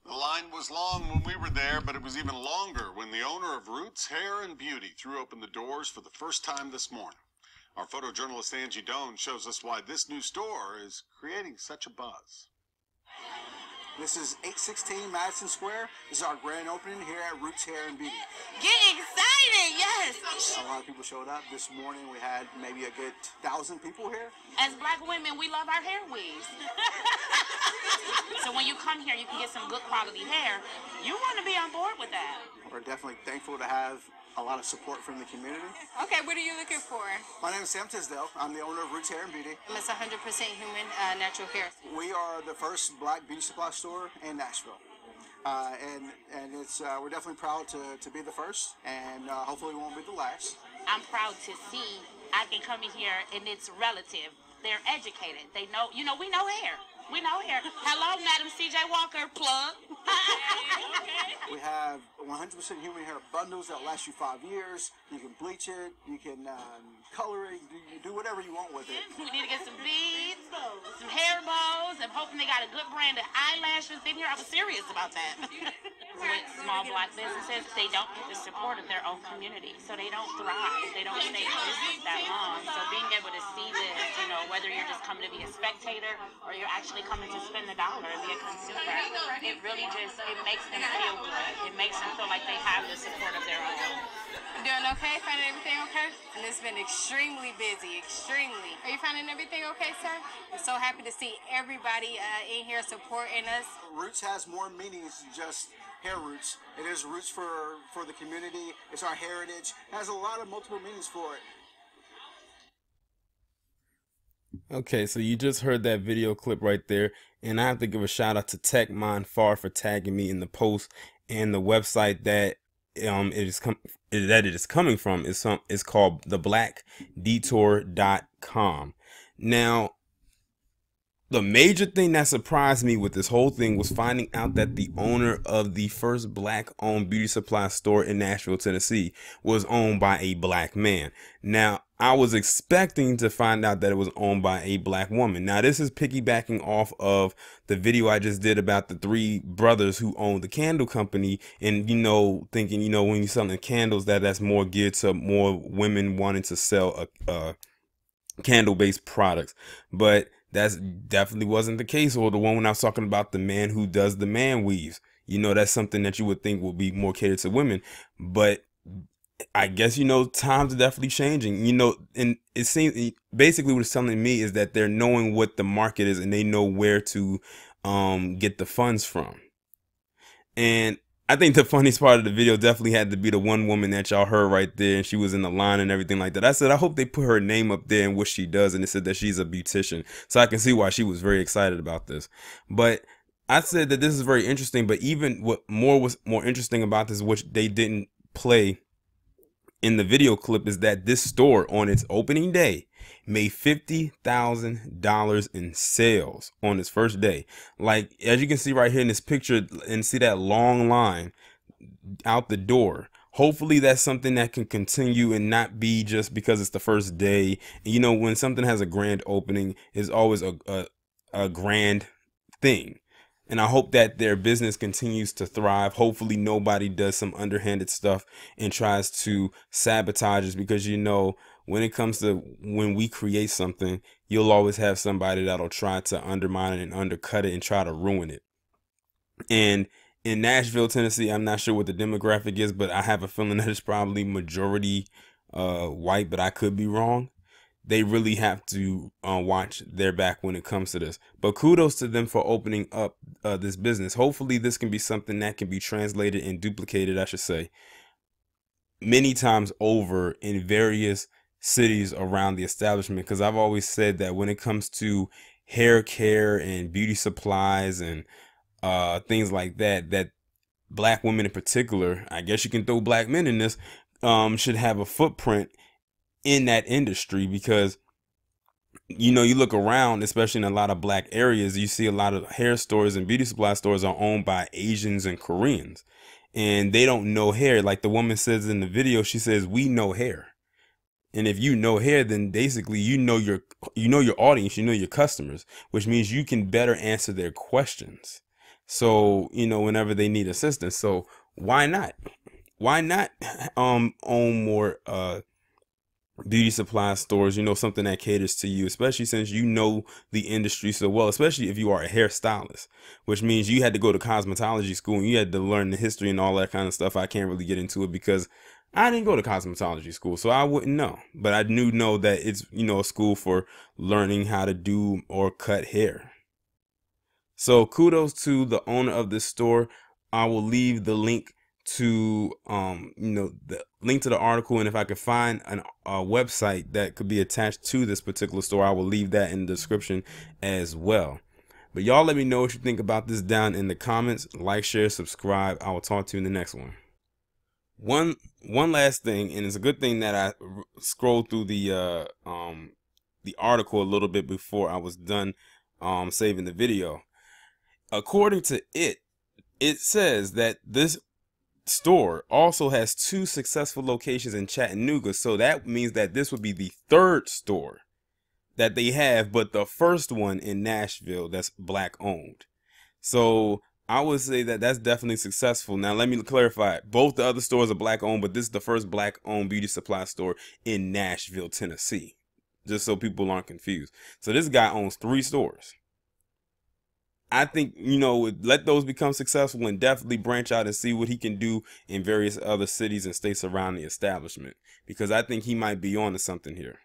The line was long when we were there, but it was even longer when the owner of Roots Hair and Beauty threw open the doors for the first time this morning. Our photojournalist Angie Doan shows us why this new store is creating such a buzz. This is 816 Madison Square. This is our grand opening here at Roots Hair and Beauty. Get excited, yes. A lot of people showed up. This morning we had maybe a good 1,000 people here. As black women, we love our hair weaves. So when you come here, you can get some good quality hair. You want to be on board with that. We're definitely thankful to have a lot of support from the community. Okay, what are you looking for? My name is Sam Tisdale. I'm the owner of Roots Hair and Beauty. It's 100% human natural hair. We are the first black beauty supply store in Nashville. And it's we're definitely proud to be the first, and hopefully we won't be the last. I'm proud to see I can come in here and it's relative. They're educated. They know, we know hair. We know hair. Hello, Madam C.J. Walker, plug. We have 100% human hair bundles that last you 5 years. You can bleach it, you can color it, you do whatever you want with it. We need to get some beads, some hair bows. I'm hoping they got a good brand of eyelashes in here. I was serious about that. With small black businesses, they don't get the support of their own community, so they don't thrive. They don't stay in business that long. So being able to see this, whether you're just coming to be a spectator or you're actually coming to spend the dollar and be a consumer, it really it makes them feel good. It makes them feel like they have the support of their own. You doing okay? Finding everything okay? And it's been extremely busy, extremely. Are you finding everything okay, sir? I'm so happy to see everybody in here supporting us. Roots has more meanings than just hair roots. It is roots for the community. It's our heritage. It has a lot of multiple meanings for it. Okay, so you just heard that video clip right there, and I have to give a shout out to TechMindFar for tagging me in the post, and the website that it is coming from is called theblackdetour.com. Now, the major thing that surprised me with this whole thing was finding out that the owner of the first black-owned beauty supply store in Nashville, Tennessee, was owned by a black man. Now, I was expecting to find out that it was owned by a black woman. Now, this is piggybacking off of the video I just did about the 3 brothers who own the candle company, and, thinking, when you're selling candles, that's more geared to more women wanting to sell candle-based products. But that's definitely wasn't the case. Or the one when I was talking about the man who does the man weaves, that's something that you would think would be more catered to women. But I guess, times are definitely changing, and it seems basically what it's telling me is that they're knowing what the market is and they know where to get the funds from. And I think the funniest part of the video definitely had to be the one woman that y'all heard right there, and she was in the line and everything like that. I said, I hope they put her name up there and what she does, and it said that she's a beautician, so I can see why she was very excited about this. But I said that this is very interesting, but even what was more interesting about this, which they didn't play in the video clip, is that this store on its opening day made $50,000 in sales on its first day. Like, as you can see right here in this picture and see that long line out the door. Hopefully that's something that can continue and not be just because it's the first day. When something has a grand opening, it's always a grand thing. And I hope that their business continues to thrive. Hopefully nobody does some underhanded stuff and tries to sabotage us, because, when it comes to when we create something, you'll always have somebody that'll try to undermine it and undercut it and try to ruin it. And in Nashville, Tennessee, I'm not sure what the demographic is, but I have a feeling that it's probably majority white, but I could be wrong. They really have to watch their back when it comes to this. But kudos to them for opening up this business. Hopefully this can be something that can be translated and duplicated, I should say, many times over in various cities around the establishment. Because I've always said that when it comes to hair care and beauty supplies and things like that, that black women in particular, I guess you can throw black men in this, should have a footprint in that industry. Because you look around, especially in a lot of black areas, you see a lot of hair stores and beauty supply stores are owned by Asians and Koreans, and they don't know hair. Like the woman says in the video, she says, we know hair. And if you know hair, then basically you know your audience, you know your customers, which means you can better answer their questions. So, you know, whenever they need assistance. So why not? Why not own more beauty supply stores, you know, something that caters to you, especially since you know the industry so well, especially if you are a hairstylist, which means you had to go to cosmetology school and you had to learn the history and all that kind of stuff. I can't really get into it because I didn't go to cosmetology school, so I wouldn't know. But I do know that it's, you know, a school for learning how to do or cut hair. So kudos to the owner of this store. I will leave the link to you know, the link to the article, and if I could find a website that could be attached to this particular store, I will leave that in the description as well. But y'all let me know what you think about this down in the comments. Like, share, subscribe. I will talk to you in the next one. One last thing, and it's a good thing that I scrolled through the article a little bit before I was done saving the video. According to it says that this store also has 2 successful locations in Chattanooga, so that means that this would be the 3rd store that they have, but the first one in Nashville that's black owned. So I would say that that's definitely successful. Now let me clarify, both the other stores are black owned, but this is the first black owned beauty supply store in Nashville, Tennessee, just so people aren't confused. So this guy owns 3 stores. I think, you know, let those become successful and definitely branch out and see what he can do in various other cities and states around the establishment, because I think he might be on to something here.